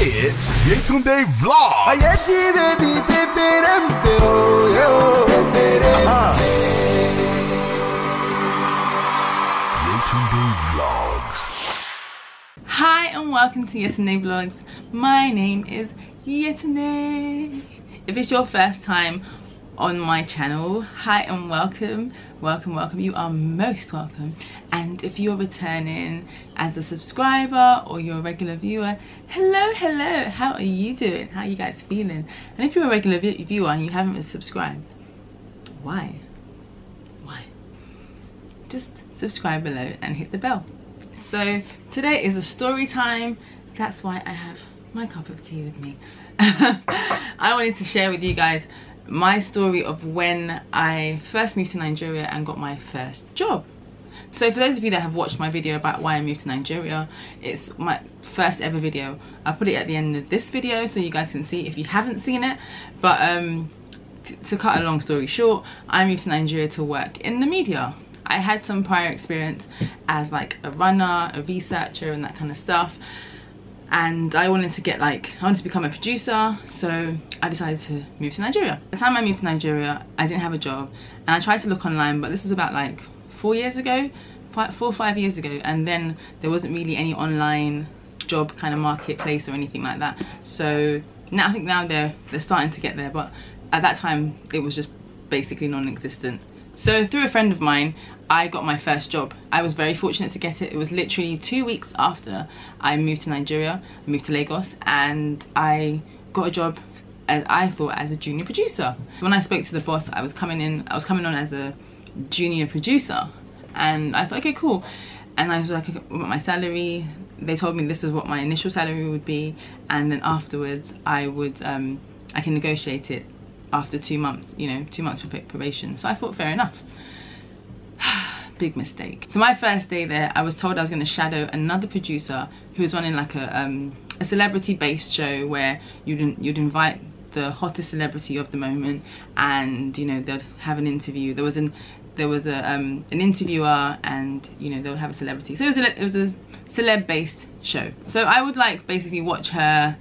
It's Yetundevlogs. Yetundevlogs. Hi and welcome to Yetundevlogs. My name is Yetunde. If it's your first time on my channel, hi and welcome. Welcome. You are most welcome. And if you're returning as a subscriber or you're a regular viewer, hello. How are you doing? How are you guys feeling? And if you're a regular viewer and you haven't subscribed, why? Just subscribe below and hit the bell. So today is a story time. That's why I have my cup of tea with me. I wanted to share with you guys my story of when I first moved to Nigeria and got my first job. So for those of you that have watched my video about why I moved to Nigeria, it's my first ever video. I'll put it at the end of this video so you guys can see if you haven't seen it. But to cut a long story short, I moved to Nigeria to work in the media. I had some prior experience as like a runner, a researcher and that kind of stuff. And I wanted to become a producer, so I decided to move to Nigeria. By the time I moved to Nigeria, I didn't have a job, and I tried to look online, but this was about like 4 years ago, 4 or 5 years ago, and then there wasn't really any online job kind of marketplace or anything like that. So now I think now they're starting to get there, but at that time it was just basically non-existent. So through a friend of mine, I got my first job. I was very fortunate to get it. It was literally 2 weeks after I moved to Nigeria. I moved to Lagos and I got a job, as I thought, as a junior producer. When I spoke to the boss, I was coming on as a junior producer, and I thought, okay, cool. And I was like, what about my salary? They told me this is what my initial salary would be, and then afterwards I can negotiate it after 2 months, 2 months probation. So I thought, fair enough. Big mistake. So my first day there, I was told I was going to shadow another producer who was running like a celebrity based show where you'd invite the hottest celebrity of the moment, and they'd have an interview. There was an interviewer, and they would have a celebrity. So it was a celeb based show. So I would basically watch her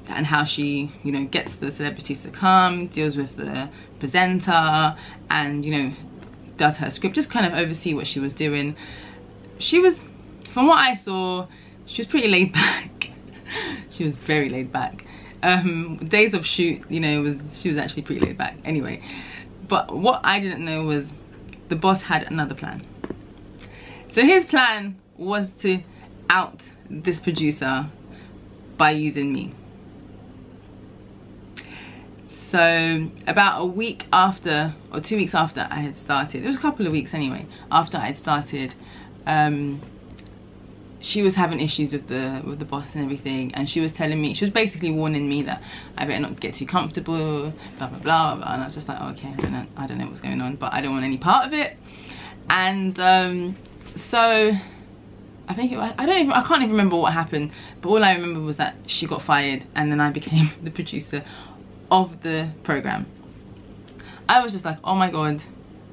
and how she gets the celebrities to come, deals with the presenter, and does her script, just kind of oversee what she was doing. She was, from what I saw, she was pretty laid back. She was very laid back. Days of shoot, she was actually pretty laid back anyway. But what I didn't know was the boss had another plan. So his plan was to out this producer by using me. So about a week after, or 2 weeks after I had started, it was a couple of weeks anyway, after I had started, she was having issues with the boss and everything, and she was telling me, she was basically warning me that I better not get too comfortable, blah blah blah, and I was just like, oh, okay, I don't know what's going on, but I don't want any part of it. And so I think I can't even remember what happened, but all I remember was that she got fired, and then I became the producer of the program. I was just like, oh my god,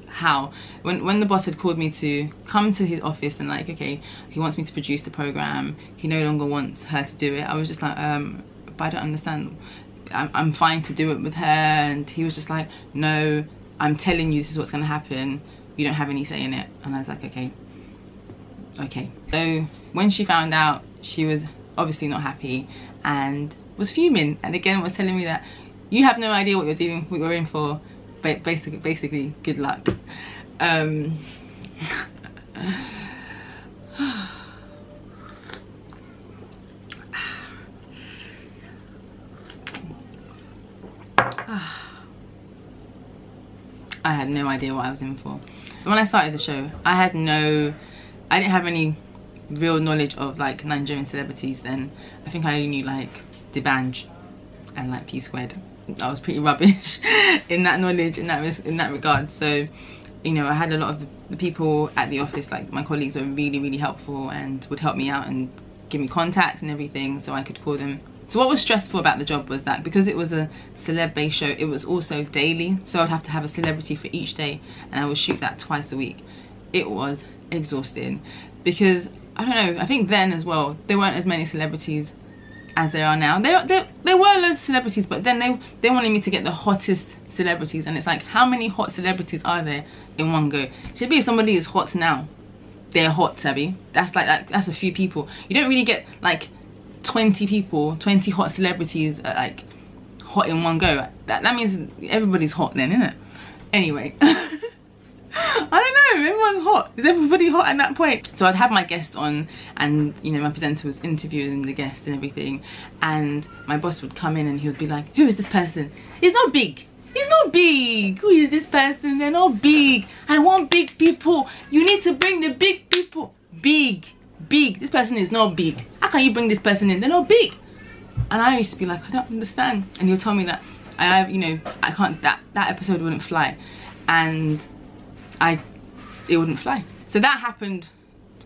how? When the boss had called me to come to his office and okay, he wants me to produce the program, he no longer wants her to do it, I was just like, but I don't understand. I'm fine to do it with her. And he was just like, no, I'm telling you this is what's going to happen, you don't have any say in it. And I was like, okay. So when she found out, she was obviously not happy and was fuming, and again was telling me that you have no idea what you're in for. Basically, good luck. I had no idea what I was in for. When I started the show, I didn't have any real knowledge of Nigerian celebrities then. I think I only knew D'banj and P Squared. I was pretty rubbish in that knowledge, in that regard. So I had a lot of the people at the office, my colleagues, were really helpful and would help me out and give me contacts and everything so I could call them. So what was stressful about the job was that because it was a celeb based show, it was also daily, so I'd have to have a celebrity for each day, and I would shoot that twice a week. It was exhausting because I don't know, I think then as well there weren't as many celebrities as there are now. There were loads of celebrities, but then they wanted me to get the hottest celebrities, and it's like, how many hot celebrities are there in one go? Should be if somebody is hot now, they're hot, Sabby. That's like that's a few people. You don't really get like 20 people, 20 hot celebrities like hot in one go. That means everybody's hot then, isn't it? Anyway. I don't know, everyone's hot. Is everybody hot at that point? So I'd have my guest on, and you know, my presenter was interviewing the guest and everything, and my boss would come in and he would be like, who is this person? He's not big. He's not big. Who is this person? They're not big. I want big people. You need to bring the big people. Big. This person is not big. How can you bring this person in? They're not big. And I used to be like, I don't understand. And he'll tell me that you know, I can't, that episode wouldn't fly. And it wouldn't fly. So that happened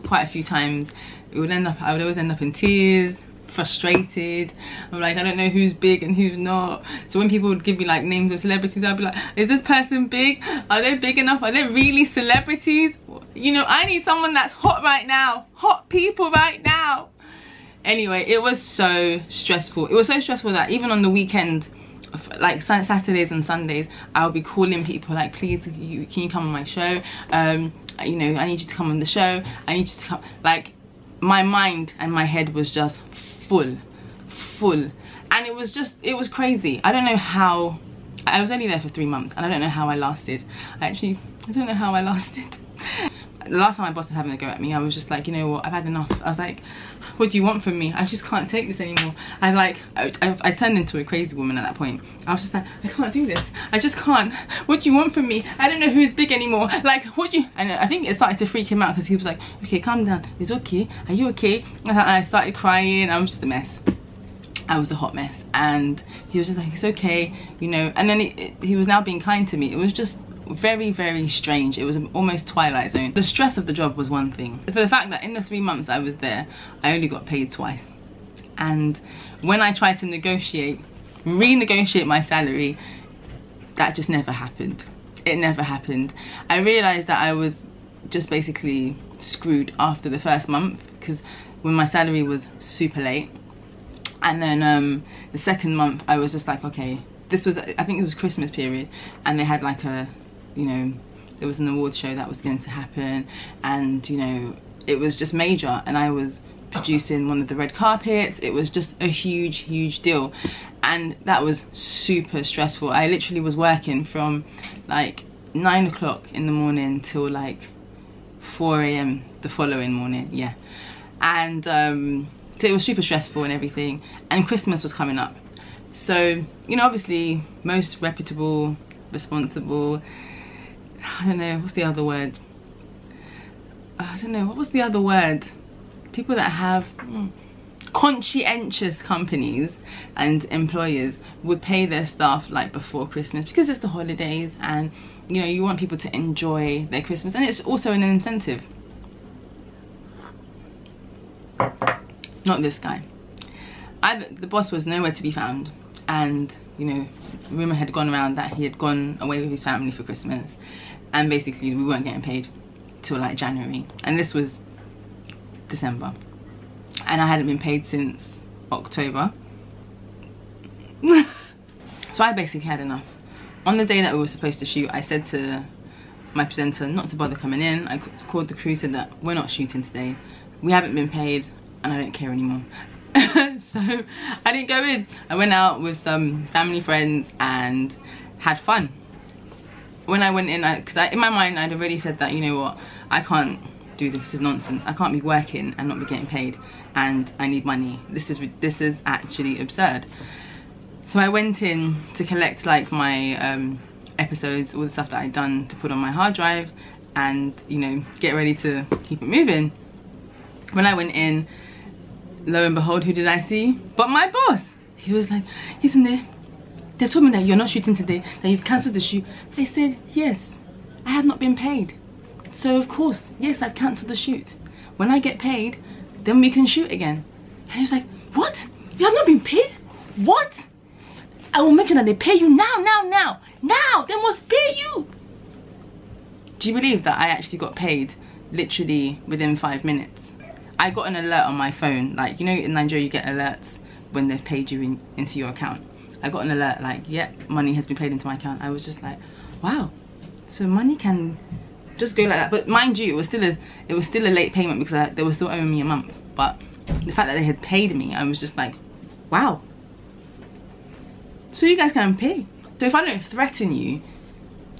quite a few times. I would always end up in tears, frustrated. I'm like, I don't know who's big and who's not. So when people would give me like names of celebrities, I'd be like, is this person big? Are they big enough? Are they really celebrities? You know, I need someone that's hot right now. Hot people right now. Anyway, it was so stressful. It was so stressful that even on the weekend, like Saturdays and Sundays, I'll be calling people like, please, can you come on my show? You know, I need you to come on the show. I need you to come. Like, my mind and my head was just full, and it was crazy. I don't know how. I was only there for 3 months, and I don't know how I lasted. I don't know how I lasted. The last time my boss was having a go at me, I was just like, you know what, I've had enough. I was like, what do you want from me? I just can't take this anymore. I turned into a crazy woman at that point. I was just like, I can't do this. I just can't. What do you want from me? I don't know who's big anymore. Like, what do you... And I think it started to freak him out, because he was like, okay, calm down. It's okay. Are you okay? And I started crying. I was just a mess. I was a hot mess. And he was just like, it's okay, you know. And then he was now being kind to me. It was just very, very strange. It was almost Twilight Zone. The stress of the job was one thing. For the fact that in the 3 months I was there, I only got paid twice. And when I tried to renegotiate my salary, that just never happened. It never happened. I realized that I was just basically screwed after the first month, because when my salary was super late. And then the second month I was just like, okay, this was, I think it was Christmas period, and they had like a, you know, there was an awards show that was going to happen, and you know, it was just major, and I was producing one of the red carpets. It was just a huge deal, and that was super stressful. I literally was working from like 9 o'clock in the morning till like 4 AM the following morning. Yeah. And so it was super stressful and everything, and Christmas was coming up. So, you know, obviously most reputable, responsible, I don't know, what's the other word? I don't know, what was the other word? People that have conscientious companies and employers would pay their staff like before Christmas, because it's the holidays, and you know, you want people to enjoy their Christmas, and it's also an incentive. Not this guy. The boss was nowhere to be found, and you know, rumor had gone around that he had gone away with his family for Christmas, and basically we weren't getting paid till like January, and this was December, and I hadn't been paid since October. So I basically had enough. On the day that we were supposed to shoot, I said to my presenter not to bother coming in. I called the crew, said that we're not shooting today, we haven't been paid, and I don't care anymore. So I didn't go in. I went out with some family friends and had fun. When I went in, because in my mind I'd already said that, you know what, I can't do this, this is nonsense. I can't be working and not be getting paid, and I need money. This is actually absurd. So I went in to collect like my episodes, all the stuff that I'd done to put on my hard drive, and you know, get ready to keep it moving. When I went in, lo and behold, who did I see? But my boss. He was like, Yetunde, they told me that you're not shooting today, that you've cancelled the shoot. I said, yes, I have not been paid. So of course, yes, I've cancelled the shoot. When I get paid, then we can shoot again. And he was like, what? You have not been paid? What? I will make sure that they pay you now. They must pay you. Do you believe that I actually got paid literally within 5 minutes? I got an alert on my phone. Like, you know, in Nigeria you get alerts when they've paid you into your account. I got an alert like, yep, money has been paid into my account. I was just like, wow, so money can just go like that. But mind you, it was still a late payment because they were still owing me a month. But the fact that they had paid me, I was just like, wow. So you guys can pay. So if I don't threaten you,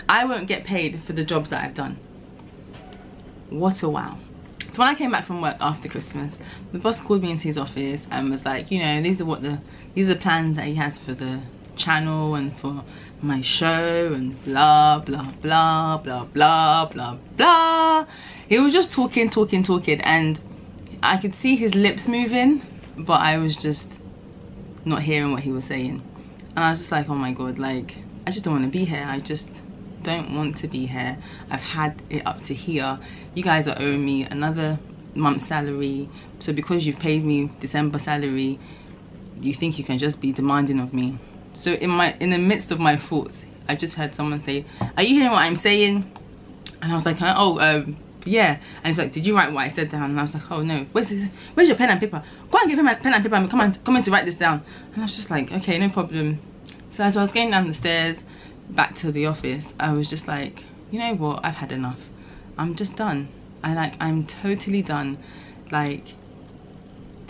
I won't get paid for the jobs that I've done. What a wow. So when I came back from work after Christmas, the boss called me into his office and was like, you know, these are the plans that he has for the channel and for my show and blah blah blah blah blah blah blah. He was just talking and I could see his lips moving, but I was just not hearing what he was saying. And I was just like, oh my god, like, I just don't want to be here. I just don't want to be here. I've had it up to here. You guys are owing me another month's salary, so because you've paid me December salary, you think you can just be demanding of me. So in the midst of my thoughts, I just heard someone say, are you hearing what I'm saying? And I was like, yeah. And it's like, did you write what I said down? And I was like, oh no, where's your pen and paper? Go and get pen and paper and come in to write this down. And I was just like, okay, no problem. So as I was going down the stairs back to the office, I was just like, you know what, I've had enough. I'm just done. I'm totally done. Like,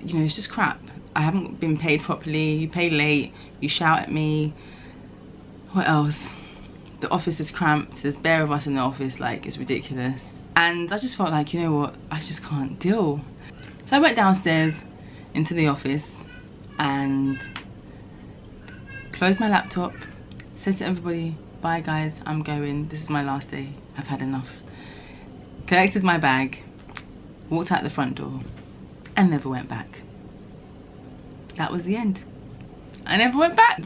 you know, it's just crap. I haven't been paid properly. You pay late, you shout at me. What else? The office is cramped. There's bare of us in the office, like, it's ridiculous. And I just felt like, you know what, I just can't deal. So I went downstairs into the office and closed my laptop, said to everybody, bye guys, I'm going, this is my last day, I've had enough. Collected my bag, walked out the front door, and never went back. That was the end. I never went back.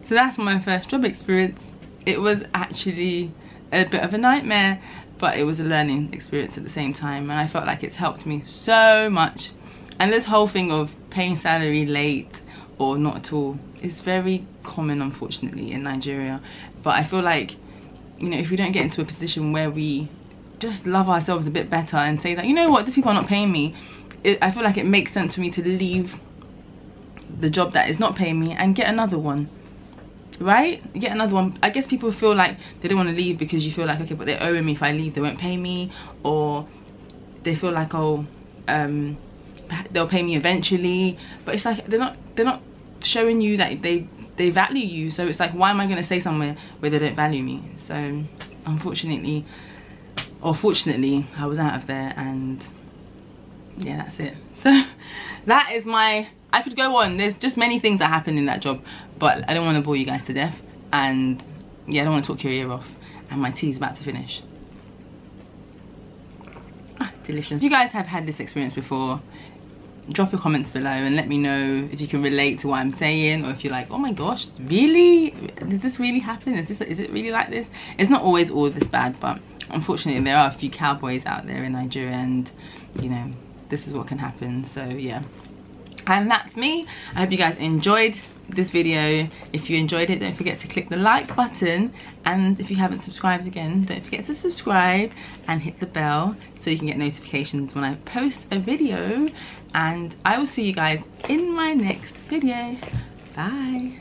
So that's my first job experience. It was actually a bit of a nightmare, but it was a learning experience at the same time, and I felt like it's helped me so much. And this whole thing of paying salary late or not at all is very common, unfortunately, in Nigeria. But I feel like, you know, if we don't get into a position where we just love ourselves a bit better and say that, you know what, these people are not paying me, I feel like it makes sense for me to leave the job that is not paying me and get another one. Right? Get another one. I guess people feel like they don't want to leave because you feel like, okay, but they're owing me. If I leave, they won't pay me. Or they feel like, oh, they'll pay me eventually. But it's like they're not showing you that they value you. So it's like, why am I going to stay somewhere where they don't value me? So unfortunately, or fortunately, I was out of there, and yeah, that's it. So that is my, I could go on. There's just many things that happened in that job, but I don't want to bore you guys to death. And yeah, I don't want to talk your ear off. And my tea is about to finish. Ah, delicious. If you guys have had this experience before, drop your comments below and let me know if you can relate to what I'm saying, or if you're like, oh my gosh, really? Did this really happen? Is it really like this? It's not always all this bad, but unfortunately there are a few cowboys out there in Nigeria, and you know, this is what can happen. So yeah, and that's me. I hope you guys enjoyed this video. If you enjoyed it, don't forget to click the like button, and if you haven't subscribed again, don't forget to subscribe and hit the bell so you can get notifications when I post a video. And I will see you guys in my next video. Bye.